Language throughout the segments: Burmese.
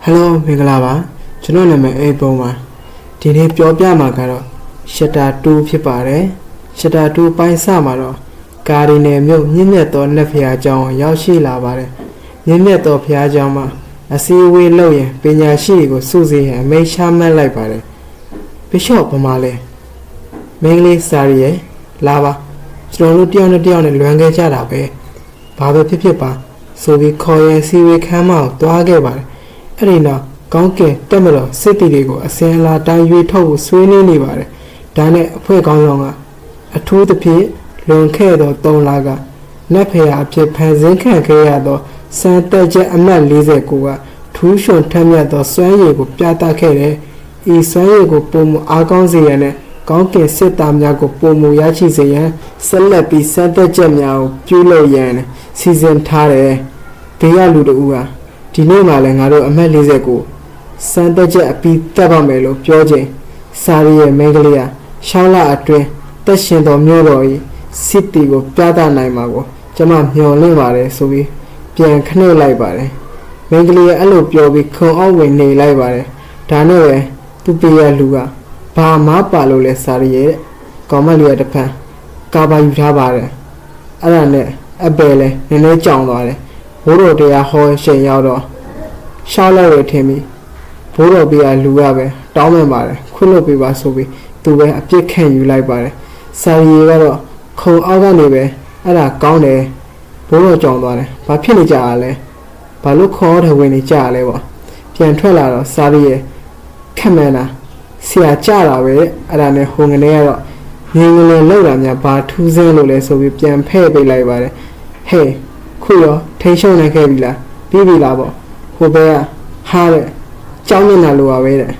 Hello မင်္ဂလာပါကျွန်တော်နာမည်အေးပုံပါဒီနေ့ပြောပြမှာကတော့ Shutter 2 ဖြစ်ပါတယ် Shutter 2 ပိုင်းစမှာတော့ကာဒီနယ်မြို့မြင့်မြတ်သောနတ်ဖျားကျောင်းရောက်ရှိလာပါတယ်မြင့်မြတ်သောဖျားကျောင်းမှာအစည်းအဝေးလုပ်ရင်ပညာရှိတွေကိုစုစည်းရန်အမိန့်ချမှတ်လိုက်ပါတယ်ဘီရှော့ဘာမှလဲမင်္ဂလိစာရီရဲ့လာပါကျွန်တော်တို့တယောက်နဲ့တယောက်နဲ့လွမ်းခဲ့ကြတာပဲဘာပဲဖြစ်ပါဆိုပြီးခေါ်ရင်စီဝေခမ်းမကိုတွားခဲ့ပါတယ်အဲ့ဒီနောက်ကောင်းကင်တက်မလို့စစ်တီတွေကိုအစင်လာတိုင်းရွေးထုတ်ဖို့ဆွေးနွေးနေပါတယ်ဒါနဲ့အဖွဲ့ကောင်းဆောင်ကအထူးသဖြင့်လွန်ခဲ့သော3လကနတ်ဖျားအဖြစ်ဖန်ဆင်းခံခဲ့ရသောစံတက်ချက်အမှတ်49ကထူးချွန်ထက်မြက်သောစွမ်းရည်ကိုပြသခဲ့တယ်ဤစွမ်းရည်ကိုပုံမအားကောင်းစေရန်နဲ့ကောင်းကင်စစ်သားများကိုပုံမရရှိစေရန်ဆက်လက်ပြီးစံတက်ချက်များကိုပြုလုပ်ရန်စီစဉ်ထားတယ်ဘေးကလူတို့ကဒီနေ့မှလည်းငါတို့အမှတ်49စံတက်ချက်အပြီးတက်ပါမယ်လို့ပြောခြင်းစာရီရဲ့မင်္ဂလိကရှောင်းလာအတွင်းတက်ရှင်တော်မျိုးတော်ဤစစ်တီကိုပြသနိုင်မှာကိုကျွန်မမျှော်လင့်ပါတယ်ဆိုပြီးပြန်ခနှိပ်လိုက်ပါတယ်မင်္ဂလိကအဲ့လိုပြောပြီးခုံအောင်ဝင်နေလိုက်ပါတယ်ဒါနဲ့ပဲသူပြရလူကဘာမှပါလို့လဲစာရီရဲ့ကောင်မလေးကတဖန်ကာပါယူထားပါတယ်အဲ့ဒါနဲ့အပယ်လဲနည်းနည်းကြောင်သွားတယ်ဘိုးတော်တရားဟောရှင်ရောက်တော့ရှောက်လိုက်ရထင်ပြီးဘိုးတော်ပြရလူကပဲတောင်းပန်ပါတယ်ခွင့်လွှတ်ပေးပါဆိုပြီးသူပဲအပြစ်ခံယူလိုက်ပါတယ်စာရီကတော့ခုံအောက်ကနေပဲအဲ့ဒါကောင်းတယ်ဘိုးတော်ကြောင်သွားတယ်ဘာဖြစ်နေကြတာလဲဘာလို့ခေါ်တဲ့ဝင်နေကြရလဲပေါ့ပြန်ထွက်လာတော့စာရီရဲ့ခက်မှန်းတာဆရာကြတာပဲအဲ့ဒါနဲ့ဟိုငနေကတော့ငင်းငလင်လောက်တာများဘာထူးဆန်းလို့လဲဆိုပြီးပြန်ဖဲ့ပေးလိုက်ပါတယ်ဟေးခုရောထိန်ရှုံနေခဲ့ပြီလားပြီးပြီလားပေါ့ဟိုဘက်ကဟာတဲ့ကြောင်းနေတာလိုပါပဲတဲ့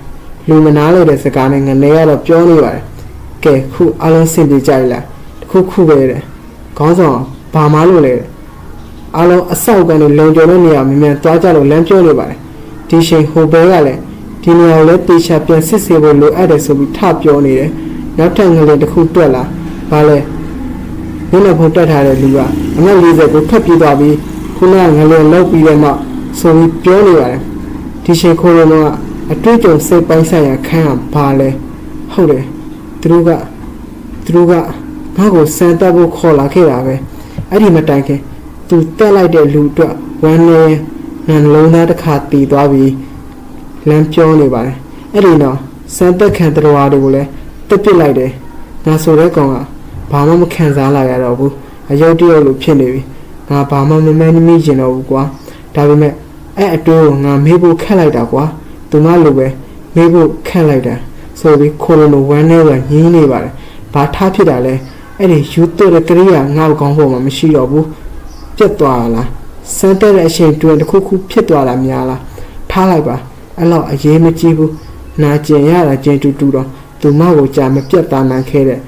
လူမနာလို့တဲ့စကားနဲ့ငနေကတော့ပြောနေပါတယ်ကဲခုအလုံးစင်ပြေကြလားတခုပဲတဲ့ခေါင်းဆောင်ဘာမှလို့လဲအလုံးအဆောက်ကနေလုံခြုံတဲ့နေရာမြင်မြန်သွားကြလို့လမ်းပြောနေပါတယ်ဒီချိန်ဟိုဘက်ကလည်းဒီနေရာကိုလည်းတေချာပြန်စစ်ဆေးဖို့လိုအပ်တယ်ဆိုပြီးထပြောနေတယ်နောက်ထပ်ငလင်တစ်ခုတွက်လာဘာလဲဘယ်နဲ့ဖုန်းတက်ထားတဲ့လူကအမှတ်40ကိုဖတ်ပြသွားပြီးခုနကငလင်လောက်ပြီးတော့မှဆိုပြီးပြောနေပါတယ်ဒီချိန်ခိုးလုံးကအတွေ့အကြုံစိတ်ပိုင်းဆိုင်ရာခန်းကဘာလဲဟုတ်တယ်သူတို့ကငါ့ကိုစံတက်ဖို့ခေါ်လာခဲ့တာပဲအဲ့ဒီမတိုင်ခင်သူတက်လိုက်တဲ့လူအတွက်ဝမ်းနေနှလုံးသားတစ်ခါတီးသွားပြီးလမ်းပြောနေပါတယ်အဲ့ဒီတော့စံတက်ခံတော်တွေကိုလည်းတက်ပစ်လိုက်တယ်ငါဆိုတဲ့ကောင်ကဘာမှမခံစားလာရတော့ဘူးအယုတ်တရုတ်လိုဖြစ်နေပြီငါဘာမှမမဲမိကျင်တော့ဘူးကွာဒါပေမဲ့အဲ့အတွေ့ကိုငါမေးဖို့ခက်လိုက်တာကွာသူမလိုပဲမေးဖို့ခက်လိုက်တာဆိုပြီးခိုလိုလိုဝမ်းနေကညင်းနေပါတယ်ဘာထားဖြစ်တာလဲအဲ့ဒီယူတူတဲ့ကရိယာငါ့ကောင်းဖို့မှမရှိတော့ဘူးပြတ်သွားလားစမ်းတဲ့အချိန်တွင်တစ်ခုဖြစ်သွားတာများလားထားလိုက်ပါအဲ့လောက်အရေးမကြီးဘူးနာကျင်ရတာကျင်တူတော့သူမကိုကြာမပြတ်သားနိုင်ခဲ့တဲ့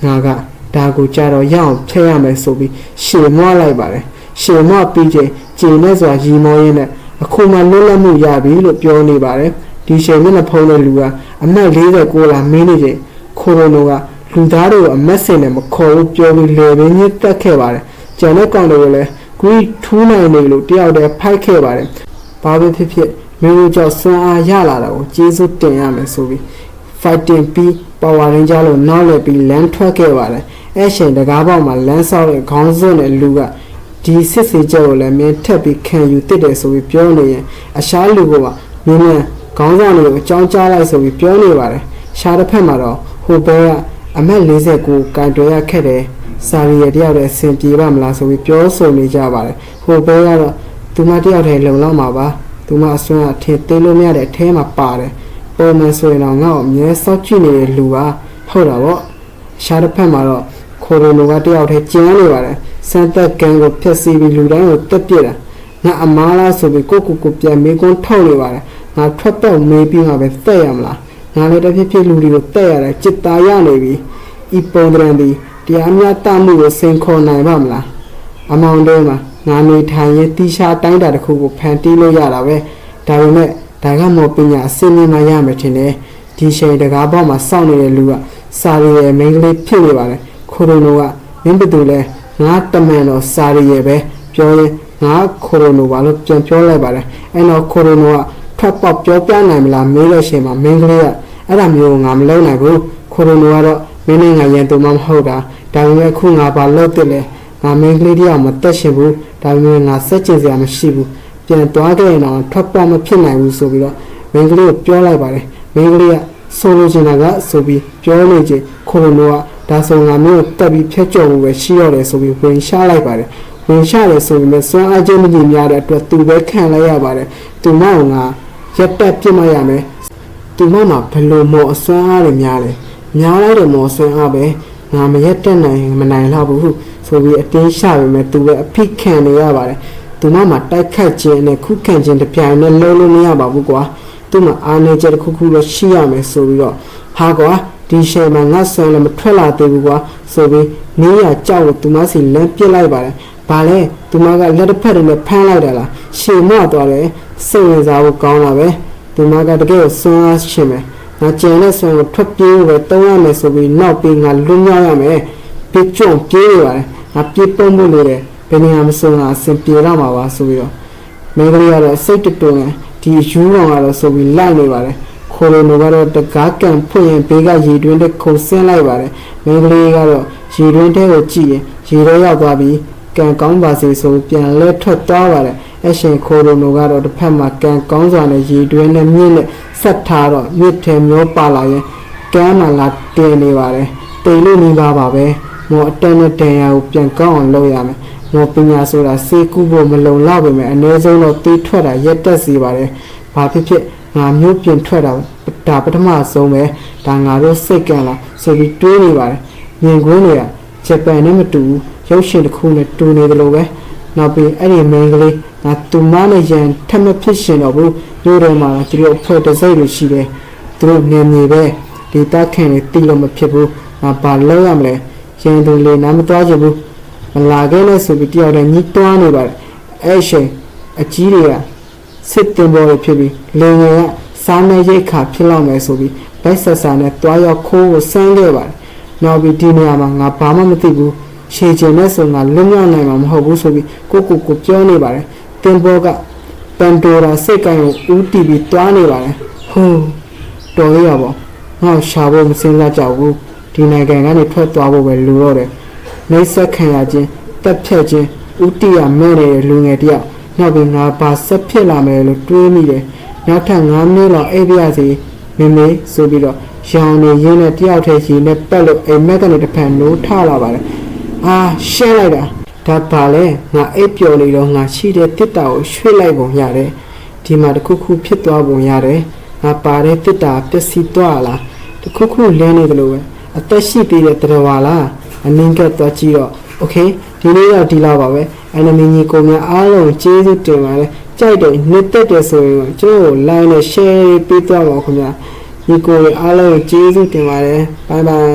ငါကဒါကိုကြာတော့ရအောင်ဖျက်ရမယ်ဆိုပြီးရှေ့မွားလိုက်ပါတယ်ရှေ့မွားပြီးချိန်ကျင်နဲ့ဆိုတာရီမောရင်းနဲ့အခုမှလွတ်လပ်မှုရပြီလို့ပြောနေပါတယ်ဒီချိန်နဲ့ဖုံးတဲ့လူကအမှတ်49လာမင်းနေချိန်ခိုရိုနိုကလူသားတွေကိုအမတ်စင်နဲ့မခေါ်ဘူးပြောပြီးလေပင်ကြီးတက်ခဲ့ပါတယ်ကျန်တဲ့ကောင်တွေကိုလည်းကွီးထူးနိုင်နေလို့တယောက်တည်းဖိုက်ခဲ့ပါတယ်ဘာပဲဖြစ်မင်းတို့ကြောင့်စွမ်းအားရလာတာကိုကျေးဇူးတင်ရမယ်ဆိုပြီး fighting ပြီးပါဝါရင်းကြလို့နောက်လည်းပြီးလမ်းထွက်ခဲ့ပါတယ်အဲ့ချိန်တကားပေါက်မှာလမ်းဆောက်တဲ့ခေါင်းစွန်းတဲ့လူကဒီစစ်စေးကြောကိုလည်းမင်းထက်ပြီးခံယူတစ်တယ်ဆိုပြီးပြောနေရင်အရှားလူကမင်းမြန်ခေါင်းဆောင်တွေကိုအကြောင်းကြားလိုက်ဆိုပြီးပြောနေပါတယ်ရှားတစ်ဖက်မှာတော့ဟိုဘဲကအမှတ်49ကန်တွယ်ရခက်တယ်စာရီရဲ့တယောက်တည်းအဆင်ပြေပါမလားဆိုပြီးပြောဆိုနေကြပါတယ်ဟိုဘဲကတော့သူမတယောက်တည်းလုံလောက်မှာပါသူမအစွမ်းအထင်သေးလို့မရတဲ့အထဲမှာပါတယ်ပုံမှန်ဆိုရင်တော့ငါ့ကိုအမြဲစောင့်ကြည့်နေတဲ့လူပါဟုတ်တာပေါ့ရှားတစ်ဖက်မှာတော့ခိုရိုလိုကတယောက်တည်းကျင်းနေပါတယ်စံသက်ကန်ကိုဖျက်ဆီးပြီးလူတိုင်းကိုတက်ပြစ်တာငါအမားလားဆိုပြီးကိုပြန်မေးခွန်းထုတ်နေပါတယ်ငါထွက်တော့မေးပြီးမှပဲသက်ရမလားငါလည်းတစ်ဖြစ်လူတွေကိုတက်ရတယ်จิตသားရနေပြီဤပုံတရံဒီတရားမျှတမှုကိုစိန်ခေါ်နိုင်ပါမလားအမောင်တွေမှာငါနေထိုင်ရင်တီရှာတိုင်းတာတစ်ခုကိုဖန်တီးလို့ရတာပဲဒါပေမဲ့ဒါကမော်ပညာအစင်းနေမှရမယ်ထင်တယ်ဒီချိန်တကားပေါက်မှာစောင့်နေတဲ့လူကစာရီရဲ့မိန်းကလေးဖြစ်နေပါတယ်ခိုရိုနိုကမင်းဘယ်သူလဲငါတမန်တော်စာရီရဲ့ပဲပြောရင်ငါခိုရိုနိုပါလို့ပြန်ပြောလိုက်ပါတယ်အဲ့တော့ခိုရိုနိုက ထွက်ပေါက်ပြောပြနိုင်မလားမေးလို့ရှိရင်မင်းကလေးကအဲ့ဒါမျိုးငါမလုပ်နိုင်ဘူးခိုရိုနိုကတော့မင်းနဲ့ငါရန်သူမှမဟုတ်တာဒါပေမဲ့ခုငါဘာလုပ်တယ်လဲငါမင်းကလေးတယောက်မတက်ရှင်ဘူးဒါပေမဲ့ငါစက်ကျင်စရာမရှိဘူးပြန်သွားခဲ့ရင်တော့ထွက်ပေါက်မဖြစ်နိုင်ဘူးဆိုပြီးတော့မင်းကလေးကိုပြောလိုက်ပါတယ်မင်းကလေးကဆိုလိုချင်တာကဆိုပြီးပြောနေချင်းခိုရိုနိုကဒါဆိုငါမျိုးတက်ပြီးဖြတ်ကျော်ဖို့ပဲရှိရတယ်ဆိုပြီးဝင်ရှားလိုက်ပါတယ်ဝင်ရှားတယ်ဆိုပြီးစွမ်းအားချင်းမကြီးများတဲ့အတွက်သူပဲခံလိုက်ရပါတယ်သူမကငါရက်တက်ပြစ်မရမယ်သူမမှာဘယ်လိုမော်အစွမ်းအားတွေများလဲများလိုက်တဲ့မော်စွမ်းအားပဲငါမရက်တက်နိုင်မနိုင်တော့ဘူးဆိုပြီးအတင်းရှာပေမဲ့သူပဲအဖိခံနေရပါတယ်သူမမှာတိုက်ခတ်ခြင်းနဲ့ခုခံခြင်းတစ်ပြိုင်နဲ့လုံးလို့မရပါဘူးကွာသူ့မှာအားနေချက်တစ်ခုခုတော့ရှိရမယ်ဆိုပြီးတော့ဟာကွာဒီရှယ်မှာငါဆွမ်းလည်းမထွက်လာသေးဘူးကွာဆိုပြီးနေရကြောက်လို့သူမစီလမ်းပြစ်လိုက်ပါတယ်ဘာလဲသူမကလက်တစ်ဖက်တည်းနဲ့ဖမ်းလိုက်တာလားရှည်မသွားတယ်စိတ်ဝင်စားဖို့ကောင်းတာပဲသူမကတကယ်ဆွမ်းအားရှင်မယ်ငါကျန်တဲ့ဆွမ်းကိုထွက်ပြေးဖို့ပဲတုံးရမယ်ဆိုပြီးနောက်ပြီးငါလွတ်မြောက်ရမယ်ပြစ်ကြုံပြေးနေပါတယ်ငါပြစ်ပုံးဖို့လိုတယ်ဘယ်နေရာမဆိုငါအဆင်ပြေတော့မှာပါဆိုပြီးတော့မင်းကလေးကတော့စိတ်တုံနဲ့ဒီယူကောင်ကတော့ဆိုပြီးလိုက်နေပါတယ်ခိုရိုနိုကတော့တကားကန်ဖွင့်ရင်ဘေးကရေတွင်းတဲ့ခုံဆင်းလိုက်ပါတယ်မင်းကလေးကတော့ရေတွင်းထဲကိုကြည့်ရင်ရေထဲရောက်သွားပြီးကန်ကောင်းပါစေဆိုပြန်လဲထွက်သွားပါတယ်အရှင်ခိုရိုနိုကတော့တစ်ဖက်မှာကန်ကောင်းစွာနဲ့ရေတွင်းနဲ့မြင့်နဲ့ဆက်ထားတော့မြစ်ထဲမျောပါလာရင်ကမ်းမှလာတင်နေပါတယ်တိမ်လို့နေပါပဲမော်အတန်းနဲ့တန်ရာကိုပြန်ကောင်းအောင်လုပ်ရမယ်မော်ပညာဆိုတာစေကူဖို့မလုံလောက်ပေမဲ့အနည်းဆုံးတော့တီးထွက်တာရက်တက်စီပါတယ်ဘာဖြစ်ဖြစ်ငါမျိုးပြင်ထွက်တာဒါပထမဆုံးပဲဒါငါတို့စိတ်ကံလားဆိုပြီးတွေးနေပါတယ်မြင်ကွင်းတွေကဂျပန်နဲ့မတူဘူးရုပ်ရှင်တစ်ခုနဲ့တူနေတယ်လို့ပဲနောက်ပြီးအဲ့ဒီမင်းကလေးငါသူမနဲ့ရန်ထက်မဖြစ်ရှင်တော့ဘူးတို့တော့မှသူတို့အဖွဲ့တစ်စိတ်လိုရှိတယ်သူတို့ငယ်ငယ်ပဲဒီတက်ခင်တွေတီးလို့မဖြစ်ဘူးငါဘာလုပ်ရမလဲရန်သူလေးနားမသွားချင်ဘူးမလာခဲ့နဲ့ဆိုပြီးတယောက်တည်းညှိတွားနေပါတယ်အဲ့ရှင်အကြီးတွေကစစ်တင်ပေါ်ဖြစ်ပြီးလင်ငယ်ကစားနေရိတ်ခါဖြစ်လောက်မယ်ဆိုပြီးဗိုက်ဆက်ဆာနဲ့တွားရောက်ခိုးကိုဆန်းခဲ့ပါတယ်နောက်ပြီးဒီနေရာမှာငါဘာမှမသိဘူးရှေ့ကျင်နဲ့ဆိုငါလွတ်မြောက်နိုင်မှာမဟုတ်ဘူးဆိုပြီးကိုပြောနေပါတယ်တင်ပေါ်ကပန်တိုရာစိတ်ကိုင်းကိုဦးတီးပြီးတွားနေပါတယ်ဟိုးတော်ရပါငါရှာဖို့မစင်စားကြဘူးဒီနိုင်ငံကနေထွက်သွားဖို့ပဲလူတော့တယ်နေဆက်ခံရခြင်းတက်ဖြတ်ခြင်းဦးတီးရမဲ့နေတဲ့လူငယ်တယောက်နောက်ပြီးငါဘာဆက်ဖြစ်လာမယ်လို့တွေးမိတယ်နောက်ထပ်9မိနစ်လောက်အိပ်ပြရစီမမေဆိုပြီးတော့ရောင်နေရင်းနဲ့တယောက်ထဲရှိနေပက်လို့အိမ်မက်ကနေတစ်ဖက်နိုးထလာပါတယ်အာရှဲလိုက်တာဒါပါလေငါအိပ်ပျော်နေတော့ငါရှိတဲ့တစ်တာကိုရွှေ့လိုက်ပုံရတယ်ဒီမှာတခုခုဖြစ်သွားပုံရတယ်ငါပါတဲ့တစ်တာပျက်စီးသွားလားတခုခုလင်းနေတယ်လို့ပဲအသက်ရှိသေးတဲ့တော်ဝါလားအနင်းကသွားကြည့်တော့โอเคဒီနေ့တော့ဒီလောက်ပါပဲအနမင်းကြီးကိုများအားလုံးကျေးဇူးတင်ပါတယ်ကြိုက်တယ်နှစ်သက်တယ်ဆိုရင်ကျွန်တော်ကို like နဲ့ share ပေးသွားပါခင်ဗျာဒီကိုအားလုံးကျေးဇူးတင်ပါတယ်ဘိုင်ဘိုင်